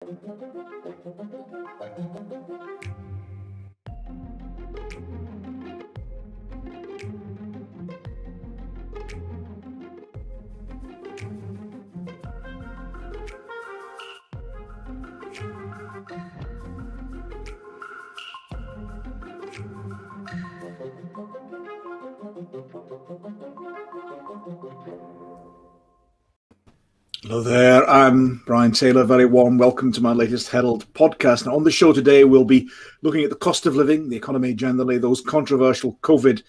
Hello there, I'm Brian Taylor. Very warm welcome to my latest Herald podcast. Now, on the show today, we'll be looking at the cost of living, the economy generally, those controversial COVID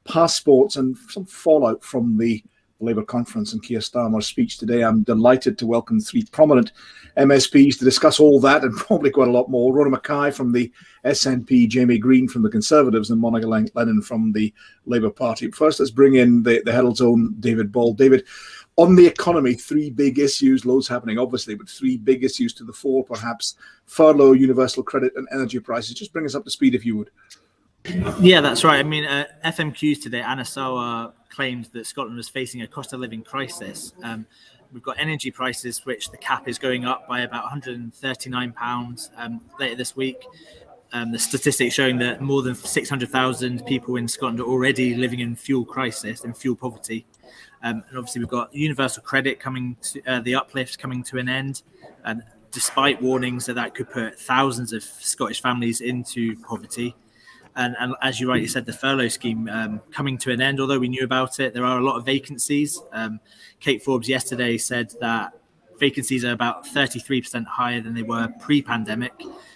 passports, and some fallout from the Labour conference and Keir Starmer's speech today. I'm delighted to welcome three prominent MSPs to discuss all that and probably quite a lot more. Rona Mackay from the SNP, Jamie Green from the Conservatives, and Monica Lennon from the Labour Party. First, let's bring in the Herald's own David Ball. David, on the economy, three big issues, loads happening obviously, but three big issues to the fore perhaps: furlough, universal credit and energy prices. Just bring us up to speed if you would. Yeah, that's right. I mean, FMQs today, Anna Sawar claimed that Scotland was facing a cost of living crisis. We've got energy prices, which the cap is going up by about £139 later this week. The statistics showing that more than 600,000 people in Scotland are already living in fuel crisis and fuel poverty. And obviously we've got universal credit coming to the uplift coming to an end, despite warnings that could put thousands of Scottish families into poverty. And as you rightly said, the furlough scheme coming to an end. Although we knew about it, there are a lot of vacancies. Kate Forbes yesterday said that vacancies are about 33% higher than they were pre-pandemic.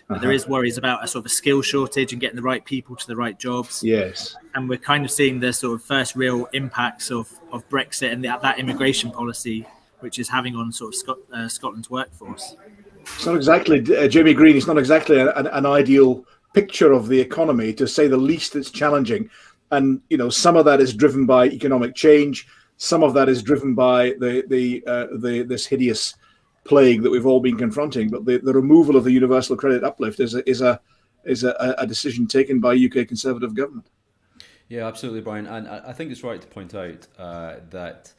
But there is worries about a sort of a skill shortage and getting the right people to the right jobs. Yes. And we're kind of seeing the sort of first real impacts of Brexit and that immigration policy, which is having on sort of Scotland's workforce. It's not exactly, Jamie Green, it's not exactly an ideal picture of the economy, to say the least. It's challenging. And, you know, some of that is driven by economic change. Some of that is driven by this hideous plague that we've all been confronting. But the removal of the universal credit uplift is a decision taken by UK Conservative government. Yeah, absolutely, Brian. And I think it's right to point out that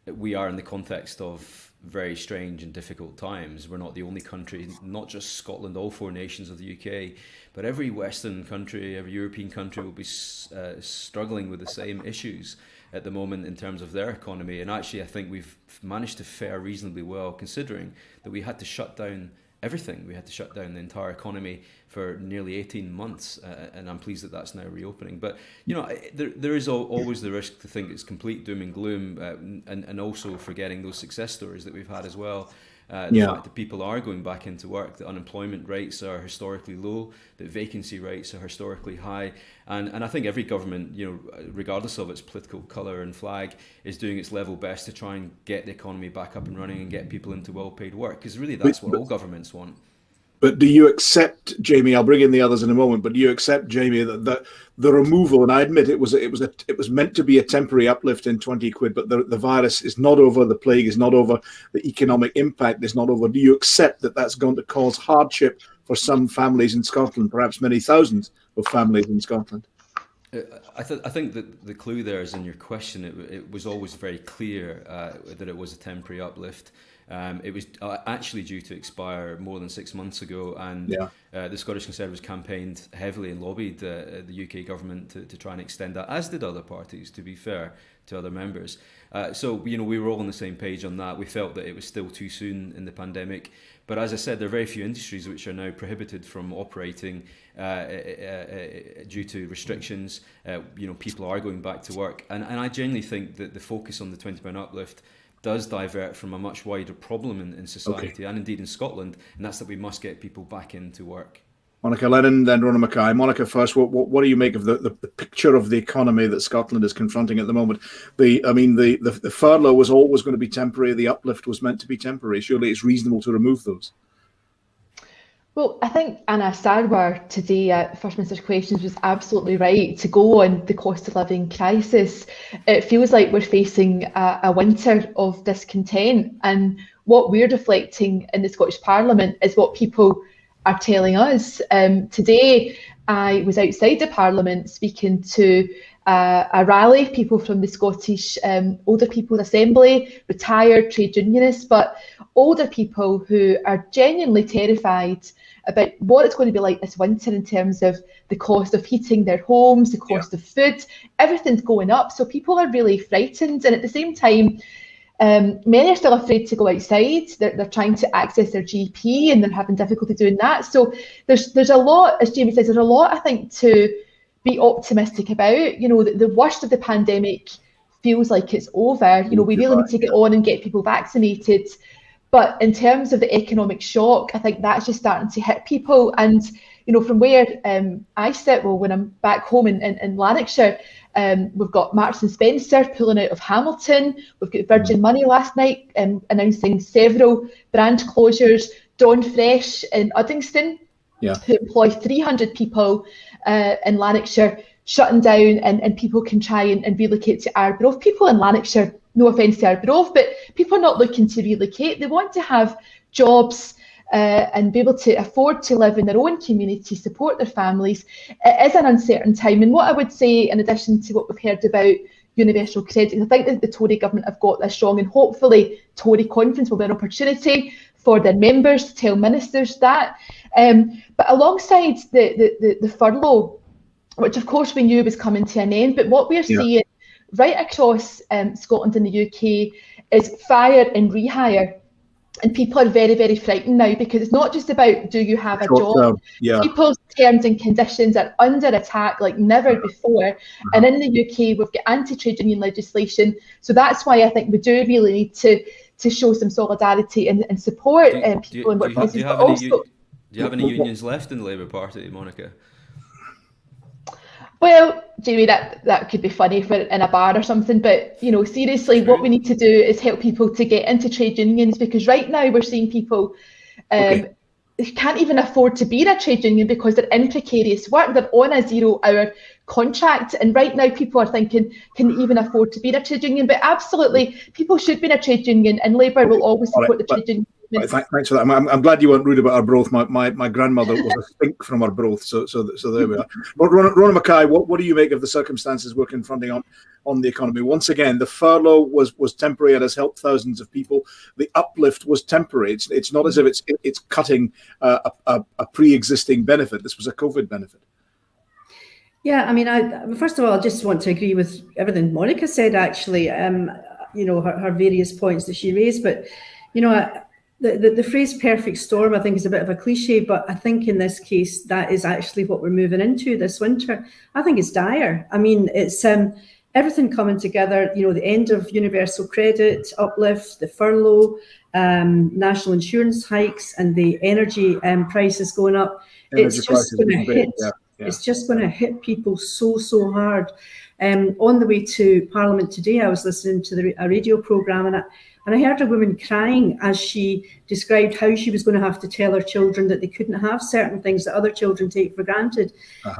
we are in the context of very strange and difficult times. We're not the only country, not just Scotland, all four nations of the UK, but every Western country, every European country will be struggling with the same issues at the moment in terms of their economy. And actually, I think we've managed to fare reasonably well, considering that we had to shut down everything. We had to shut down the entire economy for nearly 18 months, and I'm pleased that that's now reopening. But, you know, there is always the risk to think it's complete doom and gloom, and also forgetting those success stories that we've had as well. The fact that people are going back into work, that unemployment rates are historically low, that vacancy rates are historically high. And I think every government, you know, regardless of its political colour and flag, is doing its level best to try and get the economy back up and running and get people into well-paid work, because really that's what all governments want. But do you accept, Jamie, I'll bring in the others in a moment, but do you accept, Jamie, that the removal, and I admit it was meant to be a temporary uplift in 20 quid, but the virus is not over, the plague is not over, the economic impact is not over. Do you accept that that's going to cause hardship for some families in Scotland, perhaps many thousands of families in Scotland? I think that the clue there is in your question. It was always very clear that it was a temporary uplift. It was actually due to expire more than 6 months ago, and the Scottish Conservatives campaigned heavily and lobbied the UK government to try and extend that, as did other parties, to be fair to other members. So, you know, we were all on the same page on that. We felt that it was still too soon in the pandemic. But as I said, there are very few industries which are now prohibited from operating due to restrictions. You know, people are going back to work. And I genuinely think that the focus on the £20 uplift does divert from a much wider problem in society and indeed in Scotland, and that's that we must get people back into work. Monica Lennon, then Rona Mackay. Monica first, what do you make of the picture of the economy that Scotland is confronting at the moment? The furlough was always going to be temporary, the uplift was meant to be temporary. Surely it's reasonable to remove those. Well, I think Anna Sarwar today at First Minister's Questions was absolutely right to go on the cost of living crisis. It feels like we're facing a winter of discontent, and what we're reflecting in the Scottish Parliament is what people are telling us. Today, I was outside the Parliament speaking to a rally, people from the Scottish Older People's Assembly, retired trade unionists, but older people who are genuinely terrified about what it's going to be like this winter in terms of the cost of heating their homes, the cost of food, everything's going up. So people are really frightened. And at the same time, many are still afraid to go outside. They're trying to access their GP and they're having difficulty doing that. So there's a lot, as Jamie says, there's a lot, I think, to be optimistic about. You know, the worst of the pandemic feels like it's over. You know, we really need to get on and get people vaccinated. But in terms of the economic shock, I think that's just starting to hit people. And, you know, from where I sit, well, when I'm back home in Lanarkshire, we've got Marks and Spencer pulling out of Hamilton. We've got Virgin Money last night announcing several brand closures. Dawn Fresh in Uddingston, who employ 300 people in Lanarkshire, shutting down, and people can try and relocate to Arbroath. People in Lanarkshire, no offence to Arbroath, but people are not looking to relocate. They want to have jobs and be able to afford to live in their own community, support their families. It is an uncertain time. And what I would say, in addition to what we've heard about universal credit, I think that the Tory government have got this wrong, and hopefully Tory conference will be an opportunity for their members to tell ministers that. But alongside the furlough, which of course we knew was coming to an end, but what we're seeing right across Scotland and the UK is fire and rehire. And people are very, very frightened now, because it's not just about, do you have a job? People's terms and conditions are under attack like never before. And in the UK, we've got anti-trade union legislation. So that's why I think we do really need to show some solidarity and support people in workplaces. Do you have any unions left in the Labour Party, Monica? Well, Jamie, that could be funny for in a bar or something, but you know, seriously, what we need to do is help people to get into trade unions, because right now we're seeing people can't even afford to be in a trade union because they're in precarious work. They're on a 0-hour contract, and right now people are thinking, can they even afford to be in a trade union? But absolutely, people should be in a trade union, and Labour will always support the trade union. Right, thanks for that. I'm glad you weren't rude about Arbroath. My grandmother was a stink from Arbroath, so there we are. But Rona Mackay, what do you make of the circumstances we're confronting on the economy? Once again, the furlough was temporary and has helped thousands of people. The uplift was temporary. It's not as if it's cutting a pre-existing benefit. This was a COVID benefit. Yeah, I mean, first of all, I just want to agree with everything Monica said, actually, you know, her various points that she raised. But, you know, the phrase perfect storm, I think, is a bit of a cliche, but I think in this case, that is actually what we're moving into this winter. I think it's dire. I mean, it's everything coming together, you know, the end of universal credit, uplift, the furlough, national insurance hikes, and the energy prices going up. It's just going to hit. It's just going to hit people so hard. On the way to Parliament today, I was listening to a radio programme, and I heard a woman crying as she described how she was going to have to tell her children that they couldn't have certain things that other children take for granted.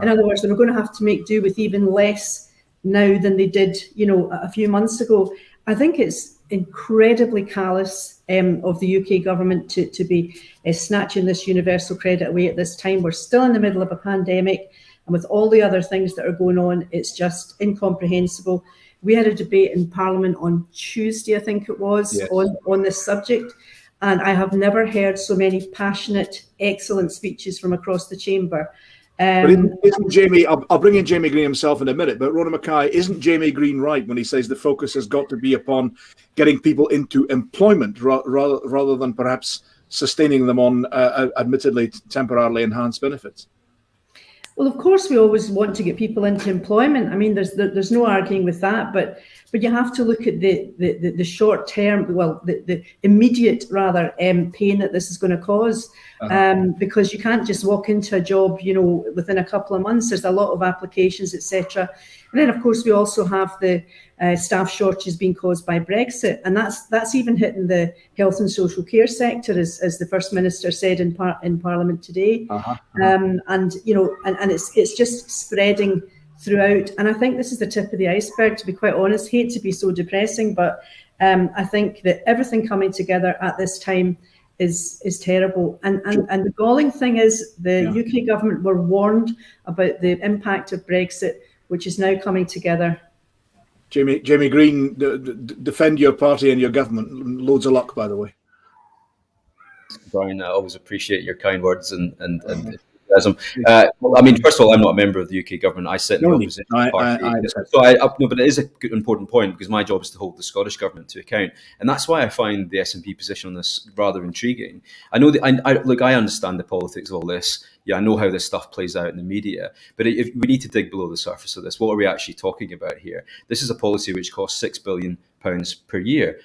In other words, they were going to have to make do with even less now than they did, you know, a few months ago. I think it's incredibly callous of the UK government to be snatching this universal credit away at this time. We're still in the middle of a pandemic, and with all the other things that are going on, it's just incomprehensible. We had a debate in Parliament on Tuesday, I think it was, on this subject, and I have never heard so many passionate, excellent speeches from across the chamber. But isn't Jamie, I'll bring in Jamie Green himself in a minute, but Rona Mackay, isn't Jamie Green right when he says the focus has got to be upon getting people into employment rather than perhaps sustaining them on admittedly temporarily enhanced benefits? Well, of course, we always want to get people into employment. I mean, there's no arguing with that, but you have to look at the short term, well, the immediate rather pain that this is going to cause, because you can't just walk into a job, you know, within a couple of months. There's a lot of applications, etc. And then, of course, we also have the staff shortages being caused by Brexit, and that's even hitting the health and social care sector, as the First Minister said in Parliament today. And you know, and it's just spreading throughout. And I think this is the tip of the iceberg, to be quite honest. Hate to be so depressing, but I think that everything coming together at this time is terrible. And the galling thing is the UK government were warned about the impact of Brexit which is now coming together. Jamie Green, defend your party and your government. Loads of luck, by the way. Brian, I always appreciate your kind words and enthusiasm. I mean, first of all, I'm not a member of the UK government. I sit in the opposition party. No, but it is a good, important point, because my job is to hold the Scottish government to account, and that's why I find the SNP position on this rather intriguing. I know that I understand the politics of all this. Yeah, I know how this stuff plays out in the media, but if we need to dig below the surface of this, what are we actually talking about here? This is a policy which costs £6 billion per year.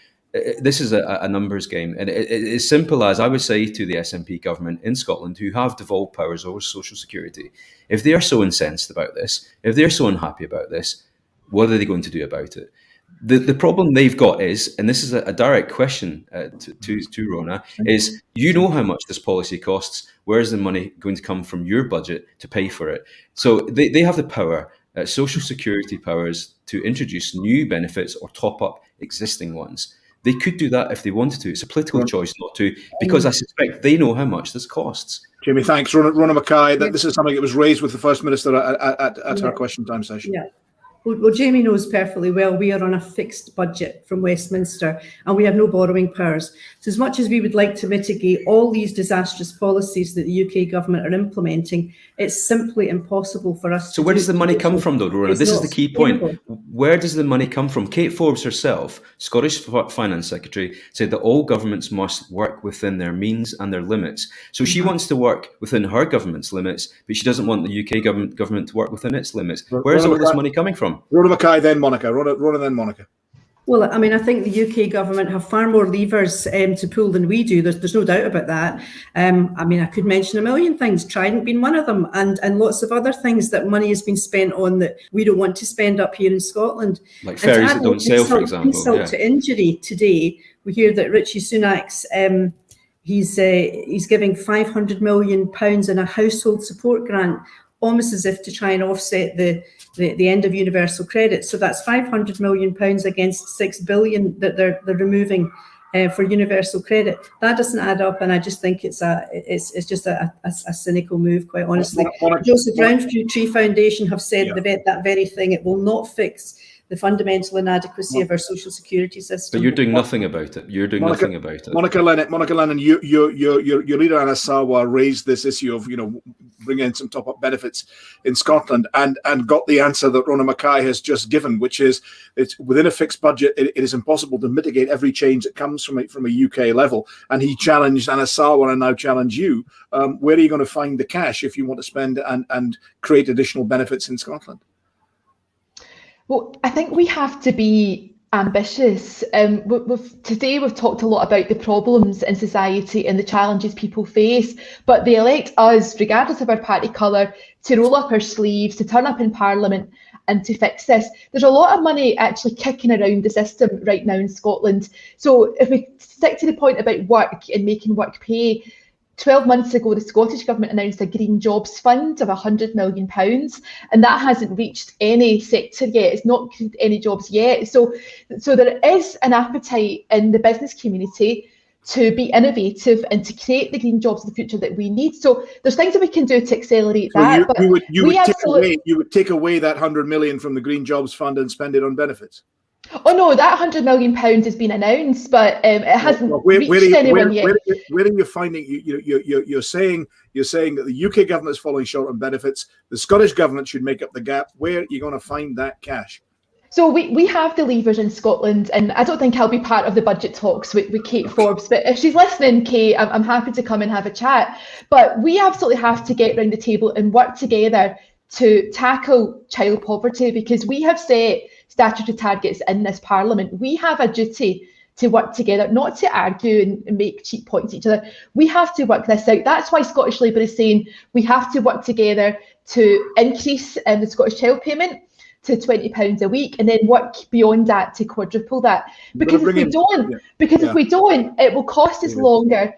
This is a numbers game, and it's simple as I would say to the SNP government in Scotland, who have devolved powers over social security. If they are so incensed about this, if they're so unhappy about this, what are they going to do about it? The problem they've got is, and this is a direct question to Rona, is you know how much this policy costs. Where's the money going to come from your budget to pay for it? So they have the power, social security powers, to introduce new benefits or top up existing ones. They could do that if they wanted to. It's a political choice not to, because I suspect they know how much this costs. Jamie, thanks. Rona Mackay, this is something that was raised with the First Minister at her question time session. Yeah. Well, Jamie knows perfectly well we are on a fixed budget from Westminster and we have no borrowing powers. So as much as we would like to mitigate all these disastrous policies that the UK government are implementing, it's simply impossible for us. So where does the money come from, though, Rona? This is the key point. Where does the money come from? Kate Forbes herself, Scottish Finance Secretary, said that all governments must work within their means and their limits. So she wants to work within her government's limits, but she doesn't want the UK government to work within its limits. Where is all this money coming from? Rona Mackay, then Monica. Rona, then Monica. Well, I mean, I think the UK government have far more levers to pull than we do. There's no doubt about that. I mean, I could mention a million things, Trident being one of them, and lots of other things that money has been spent on that we don't want to spend up here in Scotland. Like ferries that don't sail, for example. Insult to injury today, we hear that Richie Sunak's he's giving £500 million in a household support grant, almost as if to try and offset the end of universal credit. So that's £500 million against $6 billion that they're removing for universal credit. That doesn't add up, and I just think it's just a cynical move, quite honestly. Joseph Rowntree Foundation have said that very thing. It will not fix the fundamental inadequacy of our social security system. But you're doing nothing about it. You're doing nothing about it. Monica Lennon, your leader Anas Sarwar raised this issue of bringing in some top-up benefits in Scotland, and got the answer that Rona Mackay has just given, which is it's within a fixed budget. It is impossible to mitigate every change that comes from a UK level. And he challenged Anas Sarwar, and now challenge you. Where are you going to find the cash if you want to spend and create additional benefits in Scotland? Well, I think we have to be ambitious. Today we've talked a lot about the problems in society and the challenges people face, but they elect us, regardless of our party colour, to roll up our sleeves, to turn up in Parliament and to fix this. There's a lot of money actually kicking around the system right now in Scotland. So if we stick to the point about work and making work pay, 12 months ago, the Scottish Government announced a Green Jobs Fund of £100 million, and that hasn't reached any sector yet. It's not created any jobs yet. So there is an appetite in the business community to be innovative and to create the green jobs of the future that we need. So there's things that we can do to accelerate that. You would take away that £100 million from the Green Jobs Fund and spend it on benefits? Oh no, that £100 million has been announced, but it hasn't reached anyone yet. Where are you finding? You're saying that the UK government is falling short on benefits. The Scottish government should make up the gap. Where are you going to find that cash? So we have the levers in Scotland, and I don't think I'll be part of the budget talks with Kate Forbes, but if she's listening, Kate, I'm happy to come and have a chat. But we absolutely have to get around the table and work together to tackle child poverty, because we have set statutory targets in this Parliament. We have a duty to work together, not to argue and make cheap points at each other. We have to work this out. That's why Scottish Labour is saying we have to work together to increase the Scottish Child Payment to £20 a week, and then work beyond that to quadruple that. Because if we don't, it will cost us longer.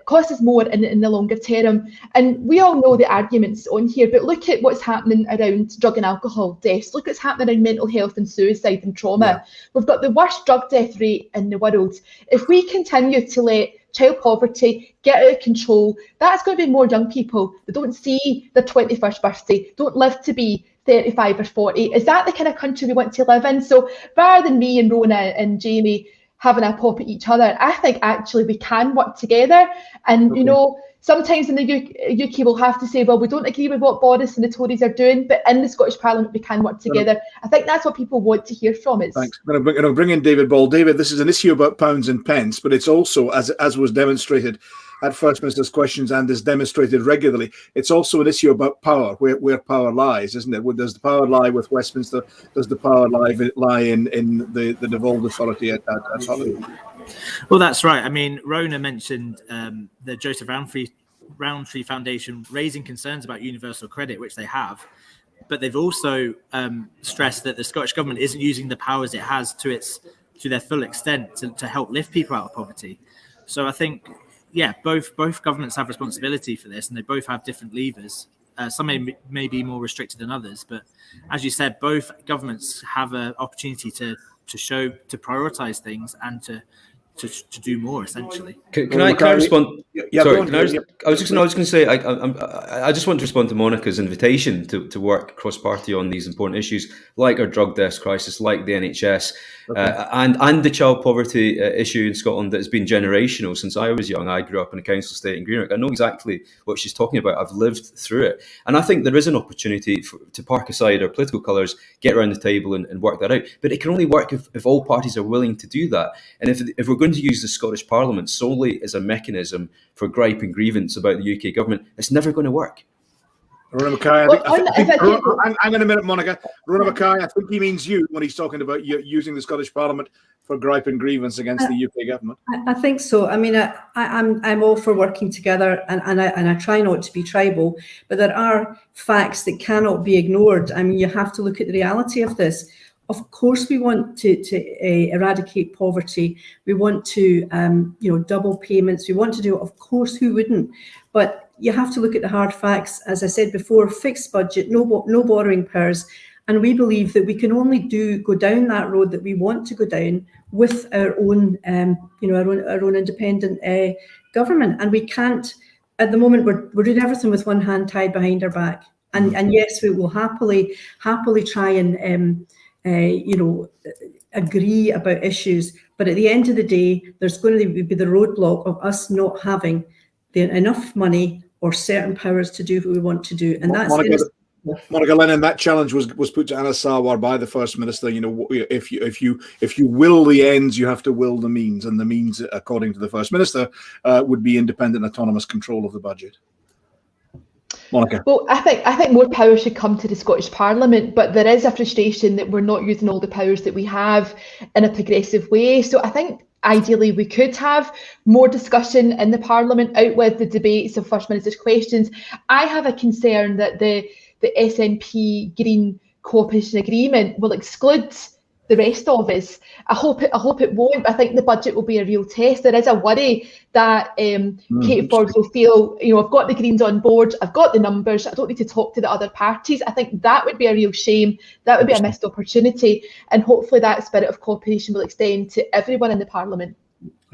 Cost us more in the longer term. And we all know the arguments on here, but look at what's happening around drug and alcohol deaths. Look what's happening around mental health and suicide and trauma. We've got the worst drug death rate in the world. If we continue to let child poverty, get out of control. That's going to be more young people that don't see their 21st birthday, don't live to be 35 or 40. Is that the kind of country we want to live in? So rather than me and Rona and Jamie having a pop at each other, I think actually we can work together. And, you know, sometimes in the UK we'll have to say, well, we don't agree with what Boris and the Tories are doing, but in the Scottish Parliament we can work together. I think that's what people want to hear from us. Thanks. I'm going to bring in David Ball. David, this is an issue about pounds and pence, but it's also, as was demonstrated at First Minister's Questions and is demonstrated regularly, it's also an issue about power, where power lies, isn't it? Does the power lie with Westminster? Does the power lie in the devolved authority at Scotland? Well, that's right. I mean, Rona mentioned the Joseph Rowntree Foundation raising concerns about universal credit, which they have, but they've also stressed that the Scottish Government isn't using the powers it has to their full extent to help lift people out of poverty. So I think, yeah, both governments have responsibility for this, and they both have different levers. Some may be more restricted than others, but as you said, both governments have an opportunity to prioritise things and to do more, essentially. Can I respond? Yeah, sorry, I was just going to say I just want to respond to Monica's invitation to work cross-party on these important issues, like our drug deaths crisis, like the NHS, and the child poverty issue in Scotland that has been generational since I was young. I grew up in a council estate in Greenock. I know exactly what she's talking about. I've lived through it, and I think there is an opportunity to park aside our political colours, get around the table, and work that out. But it can only work if all parties are willing to do that, and if we're going to use the Scottish Parliament solely as a mechanism for gripe and grievance about the UK government, it's never going to work. Rona Mackay, hang on a minute, Monica. Rona Mackay, I think he means you when he's talking about using the Scottish Parliament for gripe and grievance against the UK government. I think so. I mean, I'm all for working together, and I try not to be tribal, but there are facts that cannot be ignored. I mean, you have to look at the reality of this. Of course, we want to eradicate poverty. We want to, double payments. We want to do it. Of course, who wouldn't? But you have to look at the hard facts. As I said before, fixed budget, no borrowing powers, and we believe that we can only go down that road that we want to go down with our own, our own independent government. And we can't. At the moment, we're doing everything with one hand tied behind our back. And yes, we will happily try and agree about issues, but at the end of the day, there's going to be the roadblock of us not having enough money or certain powers to do what we want to do, and that's Monica Lennon. That challenge was put to Anas Sarwar by the First Minister. You know, if you will the ends, you have to will the means, and the means, according to the First Minister, would be independent, autonomous control of the budget. Monica. Well, I think more power should come to the Scottish Parliament, but there is a frustration that we're not using all the powers that we have in a progressive way. So I think ideally we could have more discussion in the Parliament out with the debates of First Minister's Questions. I have a concern that the SNP Green Cooperation Agreement will exclude the rest of us. I hope it won't, but I think the budget will be a real test. There is a worry that Kate Forbes will feel, I've got the Greens on board, I've got the numbers, I don't need to talk to the other parties. I think that would be a real shame. That would be a missed opportunity. And hopefully that spirit of cooperation will extend to everyone in the Parliament.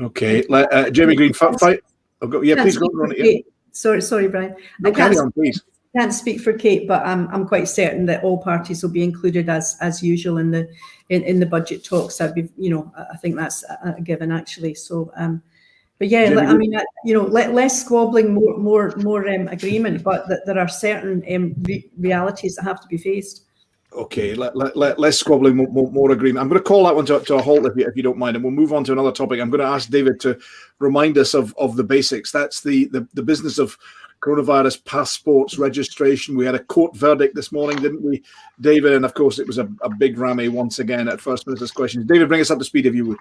Okay. Jamie Green, fight. Please go on. Yeah. Sorry, Brian. No, carry on, please. I can't speak for Kate, but I'm quite certain that all parties will be included as usual in the budget talks. I think that's a given, actually. So, but yeah, less squabbling, more agreement, but there are certain realities that have to be faced. Okay, less squabbling, more agreement. I'm going to call that one to a halt if you don't mind, and we'll move on to another topic. I'm going to ask David to remind us of the basics. That's the business of coronavirus passports registration. We had a court verdict this morning, didn't we, David? And of course, it was a big rammy once again at First Minister's Questions. David, bring us up to speed if you would.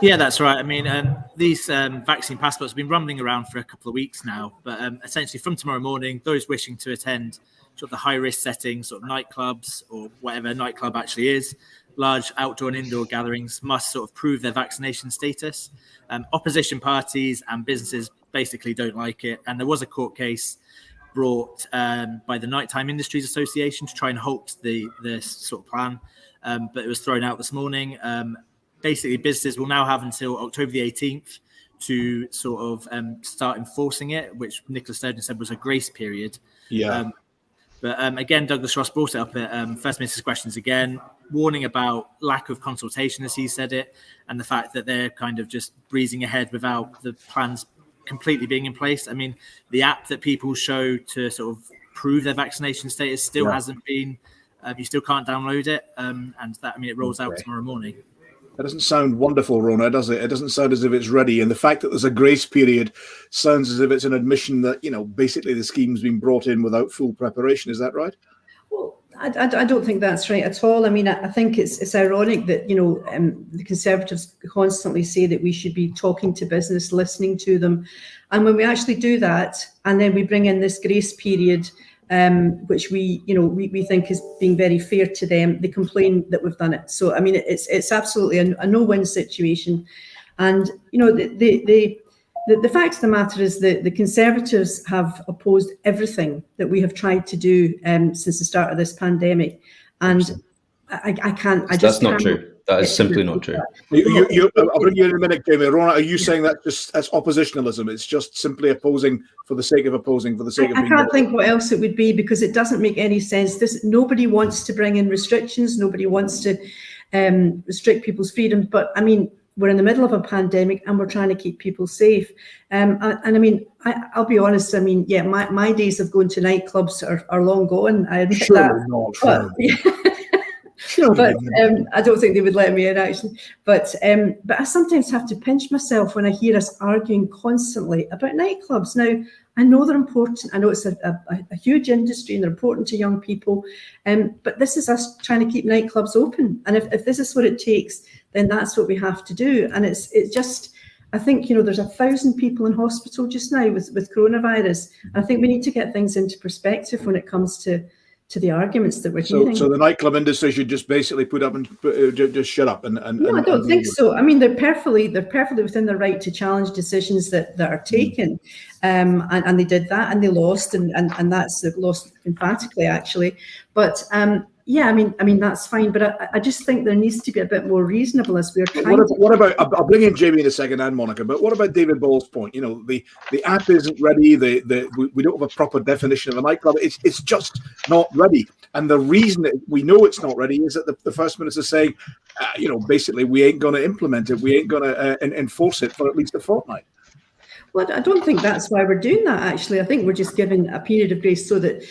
Yeah, that's right. I mean, these vaccine passports have been rumbling around for a couple of weeks now, but essentially from tomorrow morning, those wishing to attend sort of the high-risk settings, sort of nightclubs or whatever a nightclub actually is, large outdoor and indoor gatherings must sort of prove their vaccination status. Opposition parties and businesses basically don't like it. And there was a court case brought by the Nighttime Industries Association to try and halt this sort of plan, but it was thrown out this morning. Basically, businesses will now have until October the 18th to sort of start enforcing it, which Nicola Sturgeon said was a grace period. Yeah. But again, Douglas Ross brought it up at First Minister's Questions again, warning about lack of consultation, as he said it, and the fact that they're kind of just breezing ahead without the plans completely being in place. I mean, the app that people show to sort of prove their vaccination status still hasn't been, you still can't download it. And that, I mean, it rolls out tomorrow morning. That doesn't sound wonderful, Rona, does it? It doesn't sound as if it's ready. And the fact that there's a grace period sounds as if it's an admission that, basically the scheme's been brought in without full preparation. Is that right? Well, I don't think that's right at all. I mean, I think it's ironic that, the Conservatives constantly say that we should be talking to business, listening to them. And when we actually do that, and then we bring in this grace period, which we think is being very fair to them, they complain that we've done it. So, I mean, it's absolutely a no-win situation. And, the fact of the matter is that the Conservatives have opposed everything that we have tried to do since the start of this pandemic. And That's not true. That is simply not true. I'll bring you in a minute, Jamie. Rona, are you saying that's oppositionalism? It's just simply opposing for the sake of opposing, for the sake of being... I can't think what else it would be, because it doesn't make any sense. Nobody wants to bring in restrictions. Nobody wants to restrict people's freedoms. But, I mean, we're in the middle of a pandemic and we're trying to keep people safe. And I mean, I'll be honest, I mean, yeah, my days of going to nightclubs are long gone. I admit that. But I don't think they would let me in, actually. But I sometimes have to pinch myself when I hear us arguing constantly about nightclubs. Now, I know they're important. I know it's a huge industry and they're important to young people. But this is us trying to keep nightclubs open. And if this is what it takes, then that's what we have to do. And it's just, I think, there's 1,000 people in hospital just now with coronavirus. And I think we need to get things into perspective when it comes to the arguments that we're hearing. So the nightclub industry should just basically put up and just shut up. No, I don't think so. I mean, they're perfectly within their right to challenge decisions that are taken, and they did that, and they lost, and that's they lost emphatically, actually. But yeah, I mean that's fine, but I just think there needs to be a bit more reasonable as we're trying. What about? I'll bring in Jamie in a second and Monica. But what about David Ball's point? The app isn't ready. We don't have a proper definition of a nightclub. It's just not ready. And the reason that we know it's not ready is that the First Minister is saying, basically we ain't going to implement it. We ain't going to enforce it for at least a fortnight. Well, I don't think that's why we're doing that, actually. I think we're just giving a period of grace so that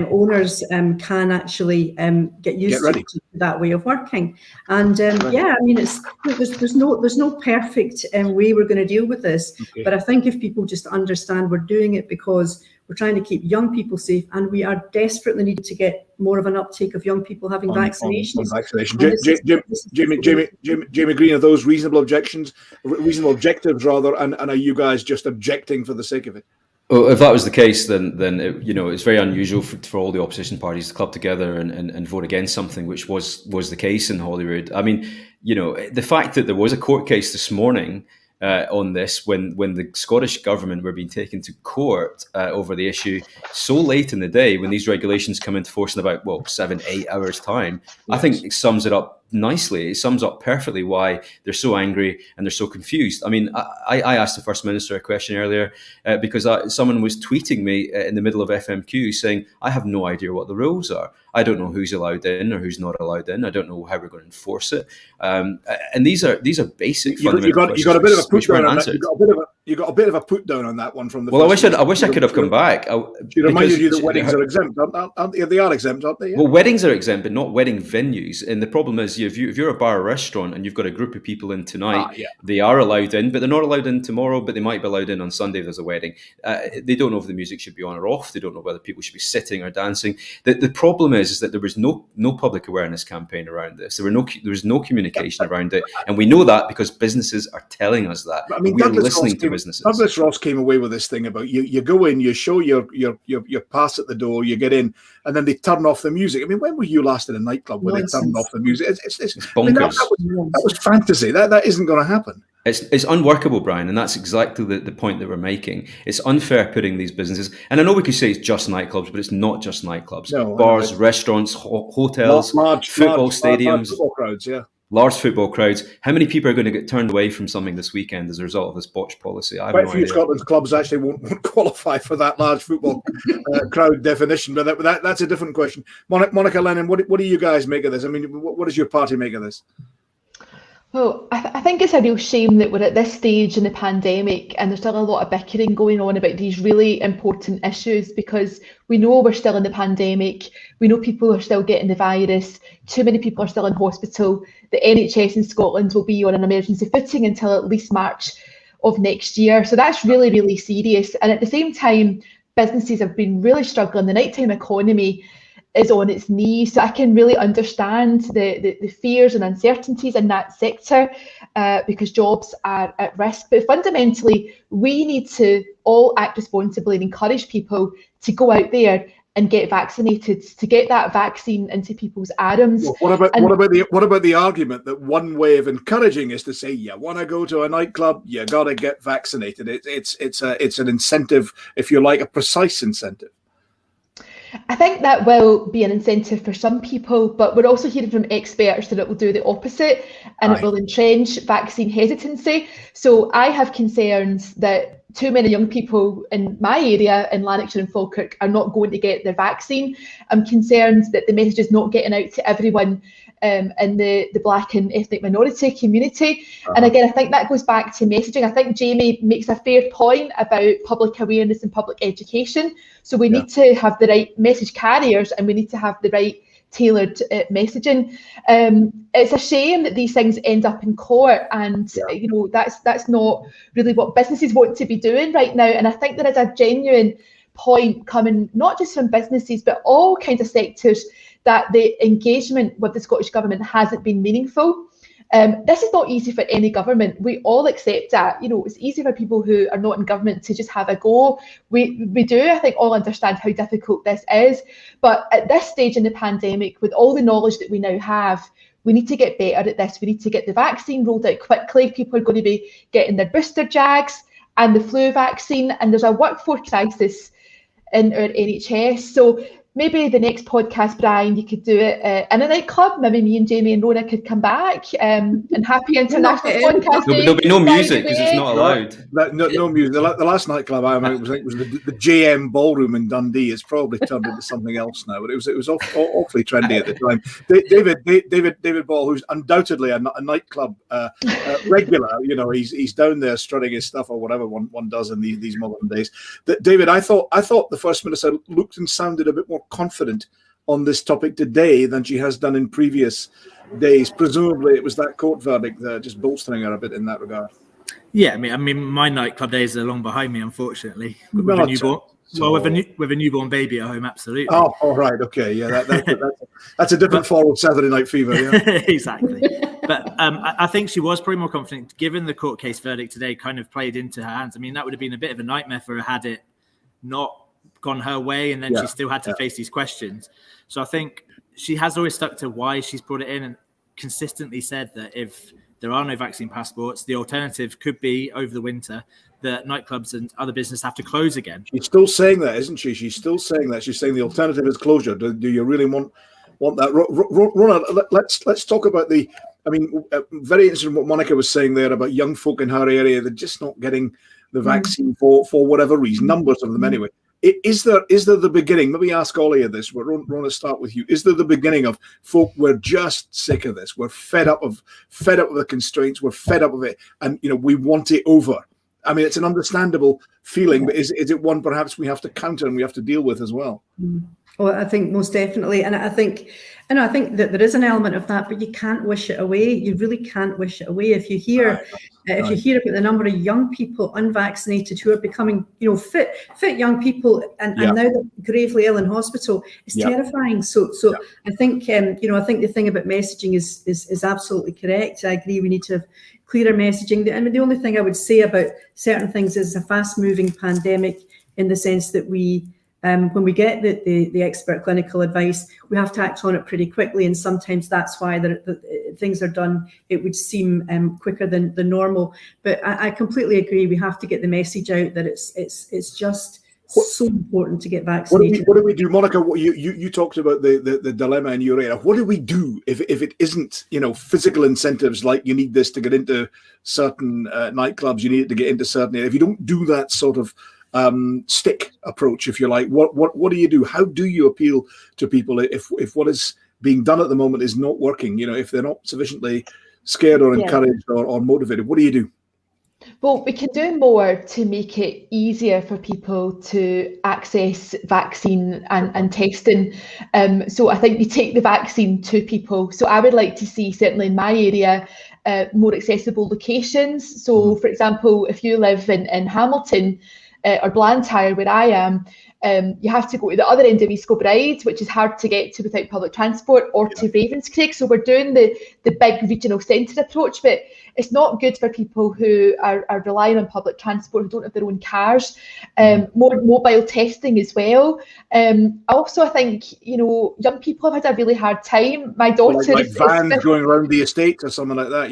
owners can actually get used to that way of working. And yeah, I mean, there's no perfect way we're going to deal with this. Okay. But I think if people just understand we're doing it because we're trying to keep young people safe, and we are desperately needed to get more of an uptake of young people having vaccinations. Jamie Green, are those reasonable objectives, rather, and are you guys just objecting for the sake of it? Well, if that was the case, then it's very unusual for all the opposition parties to club together and vote against something which was the case in Holyrood. I mean, the fact that there was a court case this morning on this when the Scottish government were being taken to court over the issue so late in the day, when these regulations come into force in about 7-8 hours time. Yes. I think it sums it up nicely. It sums up perfectly why they're so angry and they're so confused. I mean, I asked the First Minister a question earlier because someone was tweeting me in the middle of FMQ saying, I have no idea what the rules are. I don't know who's allowed in or who's not allowed in. I don't know how we're going to enforce it. And these are basic fundamental questions. You got a bit of a put down on that. You got a bit of a put down on that one from the. Well, I wish I could have come back. She reminded you that weddings are exempt, aren't they? They are exempt, aren't they? Yeah. Well, weddings are exempt, but not wedding venues. And the problem is, if you're a bar or restaurant and you've got a group of people in tonight, they are allowed in, but they're not allowed in tomorrow. But they might be allowed in on Sunday if there's a wedding. They don't know if the music should be on or off. They don't know whether people should be sitting or dancing. The problem is that there was no public awareness campaign around this. There was no communication around it, and we know that because businesses are telling us that. I mean, we're listening to businesses. Douglas Ross came away with this thing about you go in, you show your pass at the door, you get in, and then they turn off the music. I mean, when were you last in a nightclub where they turned off the music? It's bonkers. I mean, that was fantasy. That isn't going to happen. It's unworkable, Brian, and that's exactly the point that we're making. It's unfair putting these businesses, and I know we could say it's just nightclubs, but it's not just nightclubs. No, bars, restaurants, hotels, football stadiums. Football crowds, yeah. large football crowds. How many people are going to get turned away from something this weekend as a result of this botched policy? I have Quite no a few idea. Scotland's clubs actually won't qualify for that large football crowd definition, but that's a different question. Monica Lennon, what do you guys make of this? I mean, what does your party make of this? Well, I think it's a real shame that we're at this stage in the pandemic and there's still a lot of bickering going on about these really important issues, because we know we're still in the pandemic. We know people are still getting the virus. Too many people are still in hospital. The NHS in Scotland will be on an emergency footing until at least March of next year. So that's really, really serious. And at the same time, businesses have been really struggling. The nighttime economy is on its knees. So I can really understand the fears and uncertainties in that sector because jobs are at risk. But fundamentally, we need to all act responsibly and encourage people to go out there and get vaccinated, to get that vaccine into people's arms. Well, what about the argument that one way of encouraging is to say, you want to go to a nightclub, you got to get vaccinated. It's an incentive, if you like, a precise incentive. I think that will be an incentive for some people, but we're also hearing from experts that it will do the opposite and it will entrench vaccine hesitancy. So I have concerns that too many young people in my area in Lanarkshire and Falkirk are not going to get their vaccine. I'm concerned that the message is not getting out to everyone in the Black and ethnic minority community. And again, I think that goes back to messaging. I think Jamie makes a fair point about public awareness and public education. So we need to have the right message carriers and we need to have the right tailored messaging. It's a shame that these things end up in court, and you know that's not really what businesses want to be doing right now. And I think there is a genuine point coming not just from businesses but all kinds of sectors that the engagement with the Scottish Government hasn't been meaningful. This is not easy for any government. We all accept that. You know, it's easy for people who are not in government to just have a go. We do, I think, all understand how difficult this is. But at this stage in the pandemic, with all the knowledge that we now have, we need to get better at this. We need to get the vaccine rolled out quickly. People are going to be getting their booster jags and the flu vaccine. And there's a workforce crisis in our NHS. So maybe the next podcast, Brian, you could do it in a nightclub. Maybe me and Jamie and Rona could come back and happy international podcast. There'll be no music because it's not allowed. No music. The last nightclub I went was the JM Ballroom in Dundee. It's probably turned into something else now, but it was awfully trendy at the time. David Ball, who's undoubtedly a nightclub regular. You know, he's down there strutting his stuff or whatever one does in these modern days. David, I thought the First Minister looked and sounded a bit more confident on this topic today than she has done in previous days. Presumably it was that court verdict just bolstering her a bit in that regard. Yeah, I mean my nightclub days are long behind me, unfortunately. With a newborn, with a newborn baby at home, absolutely. Oh, all right, okay, yeah, that's a different form of Saturday Night Fever. Yeah, exactly. But I think she was probably more confident, given the court case verdict today kind of played into her hands. I mean, that would have been a bit of a nightmare for her had it not gone her way, and then she still had to face these questions. So I think she has always stuck to why she's brought it in and consistently said that if there are no vaccine passports, the alternative could be over the winter that nightclubs and other businesses have to close again. She's still saying that, isn't she? She's still saying that. She's saying the alternative is closure. Do you really want that? Rona, let's talk about very interesting what Monica was saying there about young folk in her area. They're just not getting the vaccine for whatever reason, numbers of them anyway. Is there the beginning? Maybe ask Ollie of this. But Rona, start with you. Is there the beginning of folk? We're just sick of this. We're fed up of the constraints. We're fed up of it, and we want it over. I mean, it's an understandable feeling, but is it one perhaps we have to counter and we have to deal with as well? Well, I think most definitely, and I think that there is an element of that, but you can't wish it away. You really can't wish it away. If you hear about the number of young people unvaccinated who are becoming, fit young people, and now they're gravely ill in hospital, it's terrifying. So I think I think the thing about messaging is absolutely correct. I agree. We need to have clearer messaging. I mean, the only thing I would say about certain things is a fast-moving pandemic in the sense that we. When we get the expert clinical advice, we have to act on it pretty quickly, and sometimes that's why things are done. It would seem quicker than normal, but I completely agree. We have to get the message out that it's just so important to get vaccinated. What do we do, Monica? You talked about the dilemma in your area. What do we do if it isn't, physical incentives like you need this to get into certain nightclubs, you need it to get into certain areas? If you don't do that sort of stick approach, if you like, what do you do? How do you appeal to people if what is being done at the moment is not working? If they're not sufficiently scared or encouraged or motivated, what do you do? Well, we can do more to make it easier for people to access vaccine and testing. So I think we take the vaccine to people. So I would like to see, certainly in my area, more accessible locations. So, for example, if you live in Hamilton or Blantyre, where I am, you have to go to the other end of East Kilbride, which is hard to get to without public transport, or to Ravenscraig. So we're doing the big regional centre approach, but it's not good for people who are relying on public transport, who don't have their own cars. More mobile testing as well. Also, I think, young people have had a really hard time. My daughter like vans going around the estate or something like that.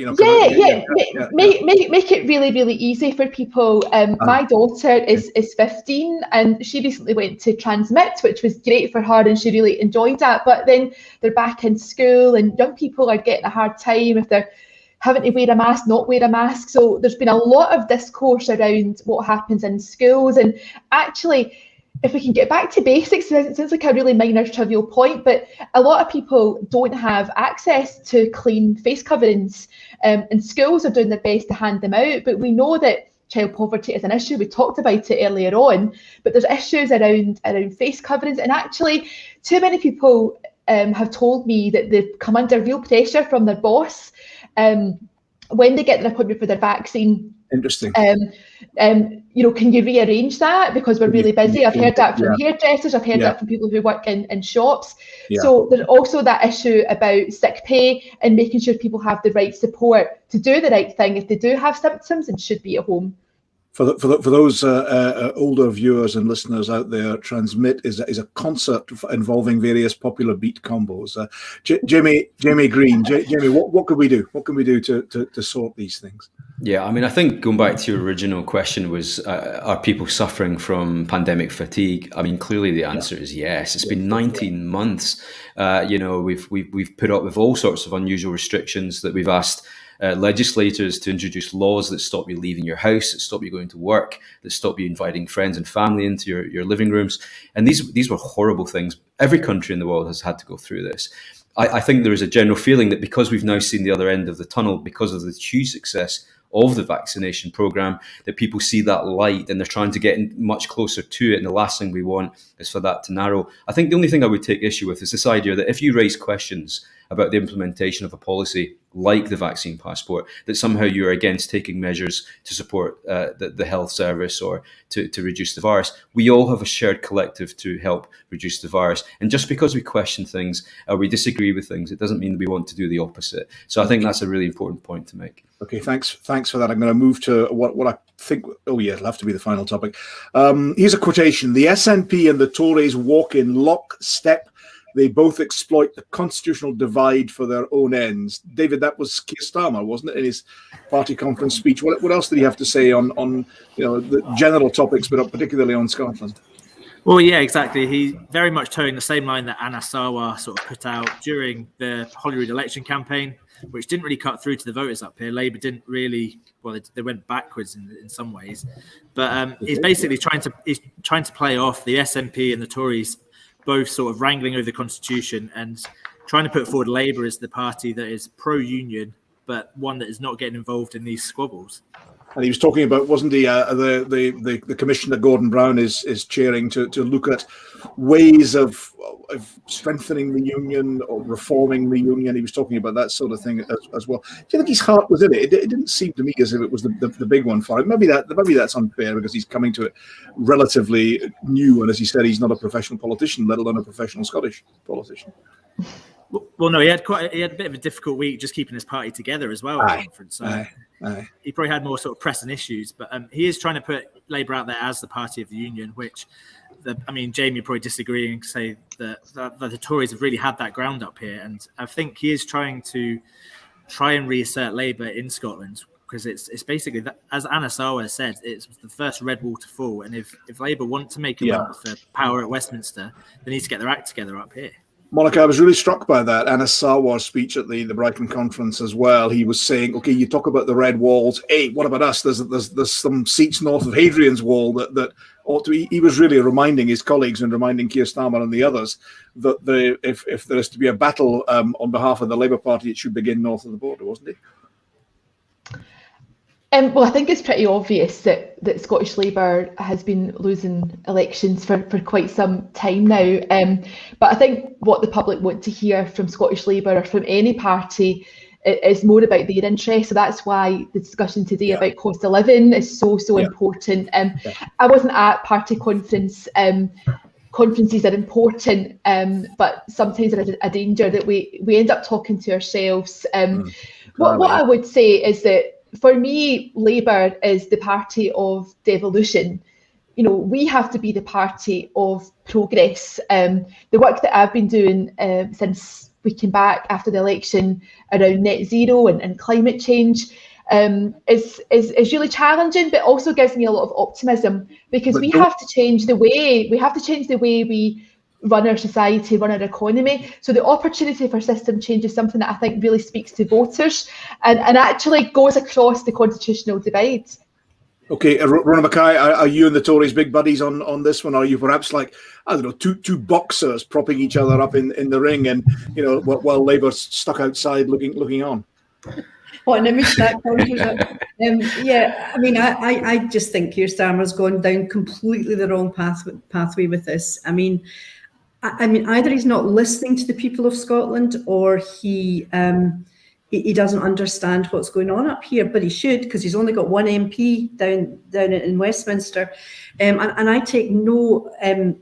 Make it really, really easy for people. My daughter is 15, and she recently went to Transmit, which was great for her, and she really enjoyed that. But then they're back in school, and young people are getting a hard time if they're having to wear a mask, not wear a mask. So there's been a lot of discourse around what happens in schools. And actually, if we can get back to basics, it sounds like a really minor trivial point, but a lot of people don't have access to clean face coverings, and schools are doing their best to hand them out. But we know that child poverty is an issue. We talked about it earlier on, but there's issues around face coverings. And actually, too many people have told me that they've come under real pressure from their boss when they get their appointment for their vaccine. Interesting. Can you rearrange that because we're really busy? I've heard that from hairdressers. I've heard that from people who work in shops. Yeah. So there's also that issue about sick pay and making sure people have the right support to do the right thing if they do have symptoms and should be at home. For those older viewers and listeners out there, Transmit is a concert involving various popular beat combos. Jamie Green, Jamie, what could we do? What can we do to sort these things? Yeah, I mean, I think going back to your original question was, are people suffering from pandemic fatigue? I mean, clearly the answer is yes. It's been 19 months. We've put up with all sorts of unusual restrictions that we've asked legislators to introduce laws that stop you leaving your house, that stop you going to work, that stop you inviting friends and family into your living rooms. And these were horrible things. Every country in the world has had to go through this. I think there is a general feeling that because we've now seen the other end of the tunnel, because of the huge success of the vaccination program, that people see that light and they're trying to get much closer to it. And the last thing we want is for that to narrow. I think the only thing I would take issue with is this idea that if you raise questions about the implementation of a policy like the vaccine passport, that somehow you're against taking measures to support the health service or to reduce the virus. We all have a shared collective to help reduce the virus. And just because we question things or we disagree with things, it doesn't mean that we want to do the opposite. So I think that's a really important point to make. Okay, thanks for that. I'm going to move to what I think, it'll have to be the final topic. Here's a quotation. The SNP and the Tories walk in lockstep. They both exploit the constitutional divide for their own ends. David, that was Keir Starmer, wasn't it, in his party conference speech? What else did he have to say on the general topics, but particularly on Scotland? Well, yeah, exactly. He's very much towing the same line that Anas Sarwar sort of put out during the Holyrood election campaign, which didn't really cut through to the voters up here. Labour didn't really, they went backwards in some ways. But he's basically trying to play off the SNP and the Tories both sort of wrangling over the constitution and trying to put forward Labour as the party that is pro-union, but one that is not getting involved in these squabbles. And he was talking about, wasn't he, the commission that Gordon Brown is chairing to look at ways of strengthening the union or reforming the union. He was talking about that sort of thing as well. Do you think his heart was in it? It didn't seem to me as if it was the big one for him. Maybe that's unfair because he's coming to it relatively new, and as he said, he's not a professional politician, let alone a professional Scottish politician. Well, no, he had a bit of a difficult week just keeping his party together as well at the conference. So he probably had more sort of pressing issues, but he is trying to put Labour out there as the party of the union, which, Jamie probably disagreeing and say that the Tories have really had that ground up here. And I think he is trying and reassert Labour in Scotland. because it's basically that, as Anna Sarwar said, it's the first red wall to fall. And if Labour want to make a run for power at Westminster, they need to get their act together up here. Monica, I was really struck by that Anas Sarwar's speech at the Brighton conference as well. He was saying, okay, you talk about the red walls. Hey, what about us? There's some seats north of Hadrian's Wall that ought to be. He was really reminding his colleagues and reminding Keir Starmer and the others that if there is to be a battle on behalf of the Labour Party, it should begin north of the border, wasn't it? Well, I think it's pretty obvious that Scottish Labour has been losing elections for quite some time now. But I think what the public want to hear from Scottish Labour or from any party is more about their interests. So that's why the discussion today about cost of living is so important. I wasn't at party conference. Conferences are important, but sometimes there's a danger that we end up talking to ourselves. What I would say is that, for me, Labour is the party of devolution. You know, we have to be the party of progress. The work that I've been doing since we came back after the election around net zero and climate change is really challenging, but also gives me a lot of optimism, because we have to change the way we run our society, run our economy. So the opportunity for system change is something that I think really speaks to voters and actually goes across the constitutional divide. Okay, Rona Mackay, are you and the Tories big buddies on this one? Are you perhaps like, I don't know, two boxers propping each other up in the ring, and while Labour's stuck outside looking on? What an image that conjures up. Yeah, I mean, I just think Keir Starmer's gone down completely the wrong pathway with this. I mean, either he's not listening to the people of Scotland, or he doesn't understand what's going on up here, but he should, because he's only got one MP down in Westminster. And I take no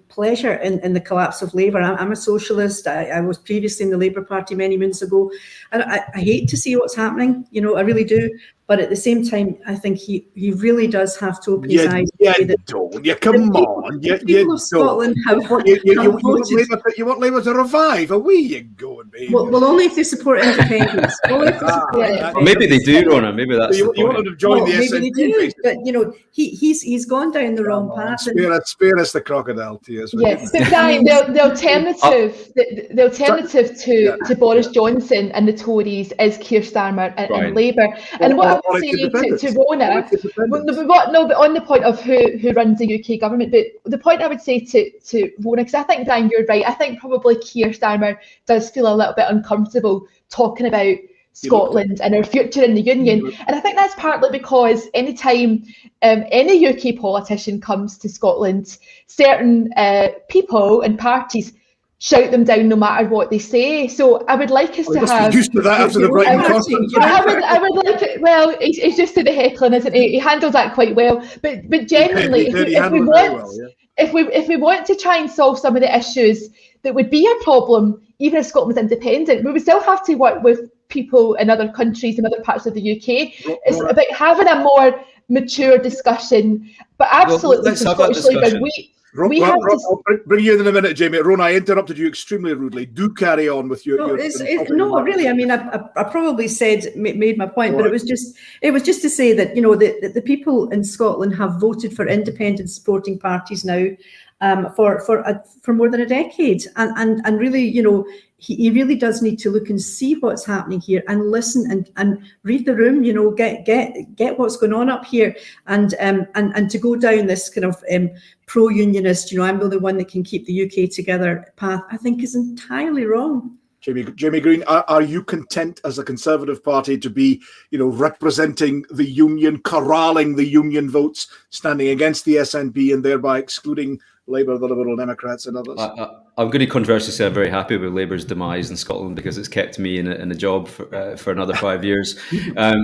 pleasure in the collapse of Labour. I'm a socialist. I was previously in the Labour Party many moons ago. And I hate to see what's happening, I really do. But at the same time, I think he really does have to open his eyes. Come on. People of Scotland have voted. You want Labour to revive? Away you going, baby. Well, only if they support independence. Maybe they do, Rona. Maybe that's you want them to join the SNP. Maybe they do, but he's gone down the wrong path. Spare us the crocodile tears. Yes, but Brian, the alternative to Boris Johnson and the Tories is Keir Starmer and Labour. And what I would say to Rona, but on the point of who runs the UK government, but the point I would say to Rona, because I think, Brian, you're right, I think probably Keir Starmer does feel a little bit uncomfortable talking about Scotland and our future in the Union. And I think that's partly because anytime any UK politician comes to Scotland, certain people and parties shout them down no matter what they say. So I would like us to have... used to that after the Brighton conference. I would like it. Well, he's used to the heckling, isn't he? He handles that quite well. But genuinely, if we want to try and solve some of the issues that would be a problem, even if Scotland was independent, we would still have to work with people in other countries and other parts of the UK. It's about having a more mature discussion. But absolutely, let's have that discussion. I'll bring you in a minute, Jamie. Rona, I interrupted you extremely rudely. Do carry on with your. No, really. I mean, I probably made my point, but it was just to say that the people in Scotland have voted for independent supporting parties now for more than a decade, and really, he really does need to look and see what's happening here and listen and read the room, get what's going on up here, and to go down this kind of pro-unionist, I'm the only one that can keep the UK together path, I think is entirely wrong. Jamie Green, are you content as a Conservative Party to be, representing the union, corralling the union votes, standing against the SNP and thereby excluding Labour, the Liberal Democrats and others? I'm going to controversially say I'm very happy with Labour's demise in Scotland, because it's kept me in a job for another 5 years. I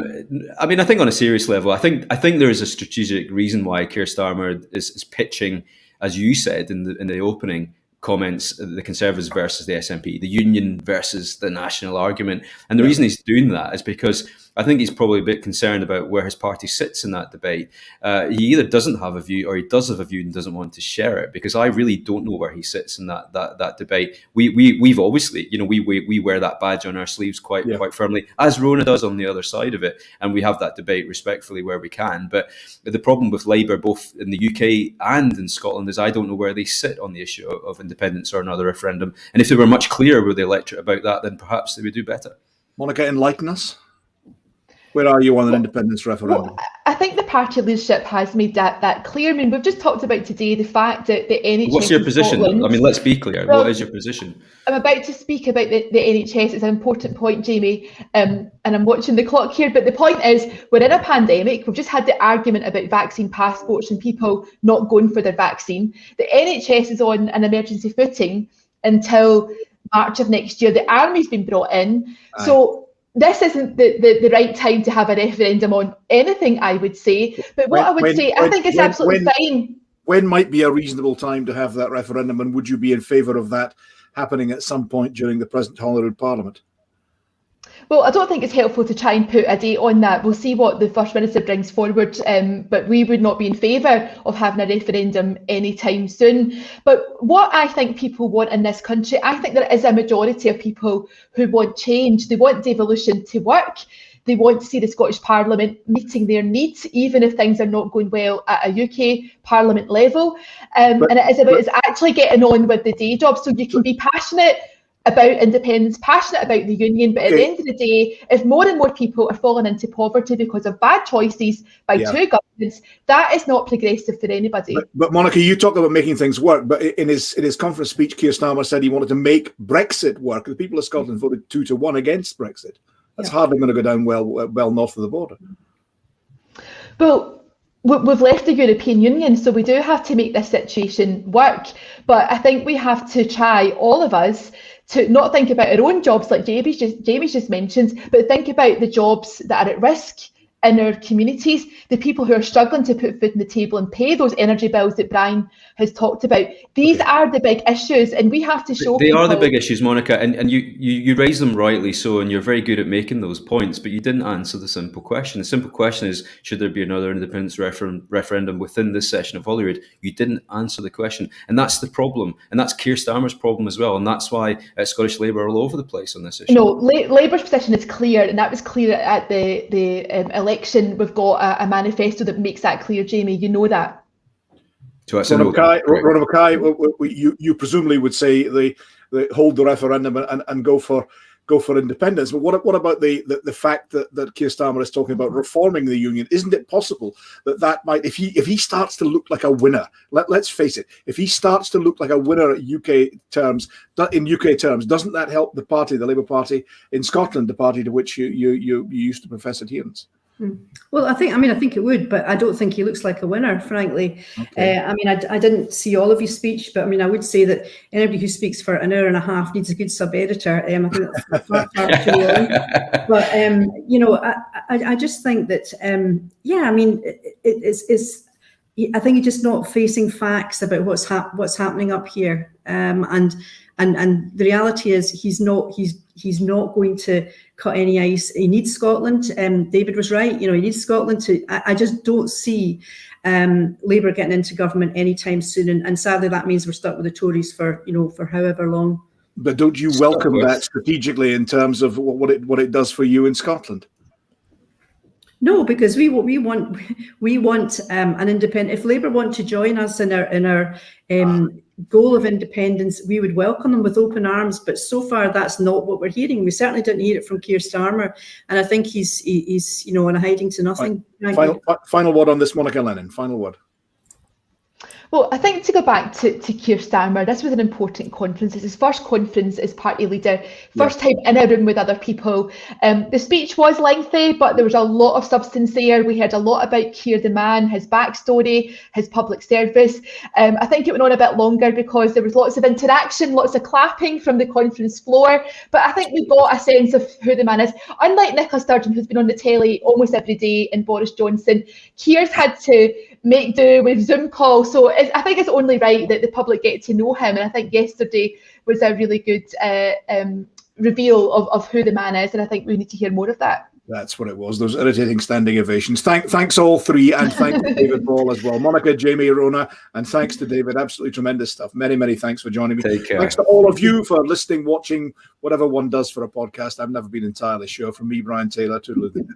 mean, I think on a serious level, I think there is a strategic reason why Keir Starmer is pitching, as you said in the opening comments, the Conservatives versus the SNP, the union versus the national argument. And the reason he's doing that is because I think he's probably a bit concerned about where his party sits in that debate. He either doesn't have a view or he does have a view and doesn't want to share it, because I really don't know where he sits in that debate. We've obviously, we wear that badge on our sleeves quite firmly, as Rona does on the other side of it, and we have that debate respectfully where we can. But the problem with Labour, both in the UK and in Scotland, is I don't know where they sit on the issue of independence or another referendum. And if they were much clearer with the electorate about that, then perhaps they would do better. Monica, enlighten us. Where are you on an independence referendum? Well, I think the party leadership has made that clear. I mean, we've just talked about today the fact that the NHS. What's your position? Scotland, I mean, let's be clear. What is your position? I'm about to speak about the NHS. It's an important point, Jamie, and I'm watching the clock here. But the point is, we're in a pandemic. We've just had the argument about vaccine passports and people not going for their vaccine. The NHS is on an emergency footing until March of next year. The army's been brought in. Aye. So this isn't the right time to have a referendum on anything, I would say. But what I would say, I think it's absolutely fine. When might be a reasonable time to have that referendum, and would you be in favour of that happening at some point during the present Holyrood Parliament? Well, I don't think it's helpful to try and put a date on that. We'll see what the First Minister brings forward, but we would not be in favour of having a referendum anytime soon. But what I think people want in this country, I think there is a majority of people who want change. They want devolution to work. They want to see the Scottish Parliament meeting their needs, even if things are not going well at a UK Parliament level. And it is about actually getting on with the day job. So you can be passionate about independence, passionate about the union, but at the end of the day, if more and more people are falling into poverty because of bad choices by two governments, that is not progressive for anybody. But Monica, you talk about making things work, but in his conference speech, Keir Starmer said he wanted to make Brexit work. The people of Scotland voted 2-1 against Brexit. That's hardly going to go down well north of the border. Well, we've left the European Union, so we do have to make this situation work. But I think we have to try, all of us, to not think about our own jobs like Jamie's just mentioned, but think about the jobs that are at risk in our communities, the people who are struggling to put food on the table and pay those energy bills that Brian has talked about. These are the big issues, and we have to show They are the big issues, Monica, and you raise them rightly so, and you're very good at making those points, but you didn't answer the simple question. The simple question is, should there be another independence referendum within this session of Holyrood? You didn't answer the question, and that's the problem, and that's Keir Starmer's problem as well, and that's why Scottish Labour are all over the place on this issue. No, Labour's position is clear, and that was clear at the election. We've got a manifesto that makes that clear, Jamie. You know that. So that's Rona Mackay, you presumably would say they hold the referendum and go for independence. But what about the fact that Keir Starmer is talking about reforming the union? Isn't it possible that might, if he starts to look like a winner, let's face it, if he starts to look like a winner in UK terms, doesn't that help the party, the Labour Party in Scotland, the party to which you used to profess adherence? Well, I think it would, but I don't think he looks like a winner, frankly. Okay. I didn't see all of his speech, but I would say that anybody who speaks for an hour and a half needs a good sub-editor. I think that's far too long. But I just think that I think he's just not facing facts about what's happening up here, and the reality is he's not going to cut any ice. He needs Scotland. David was right. He needs Scotland to. I just don't see Labour getting into government anytime soon, and sadly that means we're stuck with the Tories for however long. But don't you welcome that strategically in terms of what it does for you in Scotland? No, because we want an independent. If Labour want to join us in our goal of independence, we would welcome them with open arms. But so far, that's not what we're hearing. We certainly didn't hear it from Keir Starmer, and I think he's on a hiding to nothing. Final word on this, Monica Lennon. Final word. Well, I think to go back to Keir Starmer, this was an important conference. It's his first conference as party leader, first time in a room with other people. The speech was lengthy, but there was a lot of substance there. We heard a lot about Keir the man, his backstory, his public service. I think it went on a bit longer because there was lots of interaction, lots of clapping from the conference floor. But I think we got a sense of who the man is. Unlike Nicola Sturgeon, who's been on the telly almost every day, and Boris Johnson, Keir's had to make do with Zoom calls. So I think it's only right that the public get to know him. And I think yesterday was a really good reveal of who the man is. And I think we need to hear more of that. That's what it was. Those irritating standing ovations. Thanks all three, and thanks to David Ball as well. Monica, Jamie, Rona, and thanks to David. Absolutely tremendous stuff. Many, many thanks for joining me. Take care. Thanks to all of you for listening, watching, whatever one does for a podcast. I've never been entirely sure. From me, Brian Taylor, toodaloo.